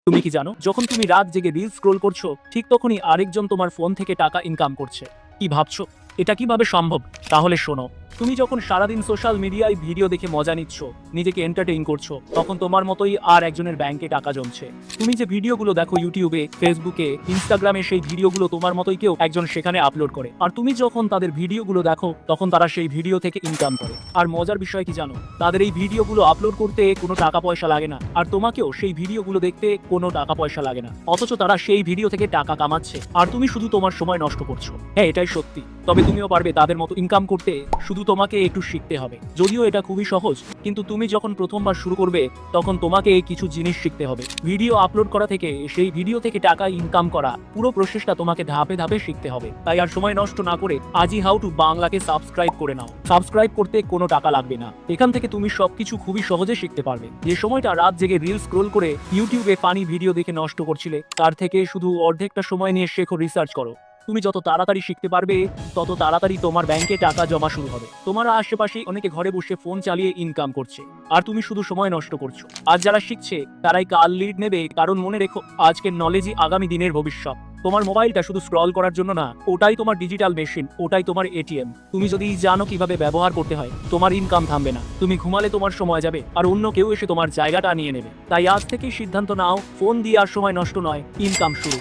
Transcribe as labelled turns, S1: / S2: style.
S1: তুমি কি জানো, যখন তুমি রাত জেগে রিল স্ক্রোল করছো ঠিক তখনই আরেকজন তোমার ফোন থেকে টাকা ইনকাম করছে। কি ভাবছো এটা কিভাবে সম্ভব? তাহলে শোনো, তুমি যখন সারাদিন সোশ্যাল মিডিয়ায় ভিডিও দেখে মজা নিচ্ছ, নিজেকে এন্টারটেইন করছো, তখন তোমার মতোই আর একজনের ব্যাংকে টাকা জমছে। তুমি যে ভিডিওগুলো দেখো ইউটিউবে, ফেসবুকে, ইনস্টাগ্রামে, সেই ভিডিওগুলো তোমার মতোই কেউ একজন সেখানে আপলোড করে, আর তুমি যখন তাদের ভিডিওগুলো দেখো তখন তারা সেই ভিডিও থেকে ইনকাম করে। আর মজার বিষয় কি জানো, তাদের এই ভিডিওগুলো আপলোড করতে কোনো টাকা পয়সা লাগে না, আর তোমাকেও সেই ভিডিওগুলো দেখতে কোনো টাকা পয়সা লাগে না, অথচ তারা সেই ভিডিও থেকে টাকা কামাচ্ছে আর তুমি শুধু তোমার সময় নষ্ট করছো। হ্যাঁ, এটাই সত্যি। তবে তুমিও পারবে তাদের মতো ইনকাম করতে, শুধু তোমাকে একটু শিখতে হবে। যদিও এটা খুবই সহজ, কিন্তু তুমি যখন প্রথমবার শুরু করবে তখন তোমাকে কিছু জিনিস শিখতে হবে। ভিডিও আপলোড করা থেকে সেই ভিডিও থেকে টাকা ইনকাম করা, পুরো প্রসেসটা তোমাকে ধাপে ধাপে শিখতে হবে। তাই আর সময় নষ্ট না করে আজই হাউ টু বাংলাকে সাবস্ক্রাইব করে নাও। সাবস্ক্রাইব করতে কোনো টাকা লাগবে না, এখান থেকে তুমি সবকিছু খুবই সহজে শিখতে পারবে। যে সময়টা রাত জেগে রিল স্ক্রোল করে ইউটিউবে ফানি ভিডিও দেখে নষ্ট করছিলে, তার থেকে শুধু অর্ধেকটা সময় নিয়ে শেখো, রিসার্চ করো। তুমি যত তাড়াতাড়ি শিখতে পারবে তত তাড়াতাড়ি তোমার ব্যাংকে টাকা জমা শুরু হবে। তোমার আশেপাশে অনেকে ঘরে বসে ফোন চালিয়ে ইনকাম করছে, আর তুমি শুধু সময় নষ্ট করছো। আর যারা শিখছে তারাই কাল লিড নেবে, কারণ মনে রেখো, আজকের নলেজই আগামী দিনের ভবিষ্যৎ। তোমার মোবাইলটা শুধু স্ক্রল করার জন্য না, ওটাই তোমার ডিজিটাল মেশিন, ওটাই তোমার এটিএম। তুমি যদি জানো কিভাবে ব্যবহার করতে হয়, তোমার ইনকাম থামবে না। তুমি ঘুমালে তোমার সময় যাবে, আর অন্য কেউ এসে তোমার জায়গাটা নিয়ে নেবে। তাই আজ থেকেই সিদ্ধান্ত নাও, ফোন দিয়ে আর সময় নষ্ট নয়, ইনকাম শুরু।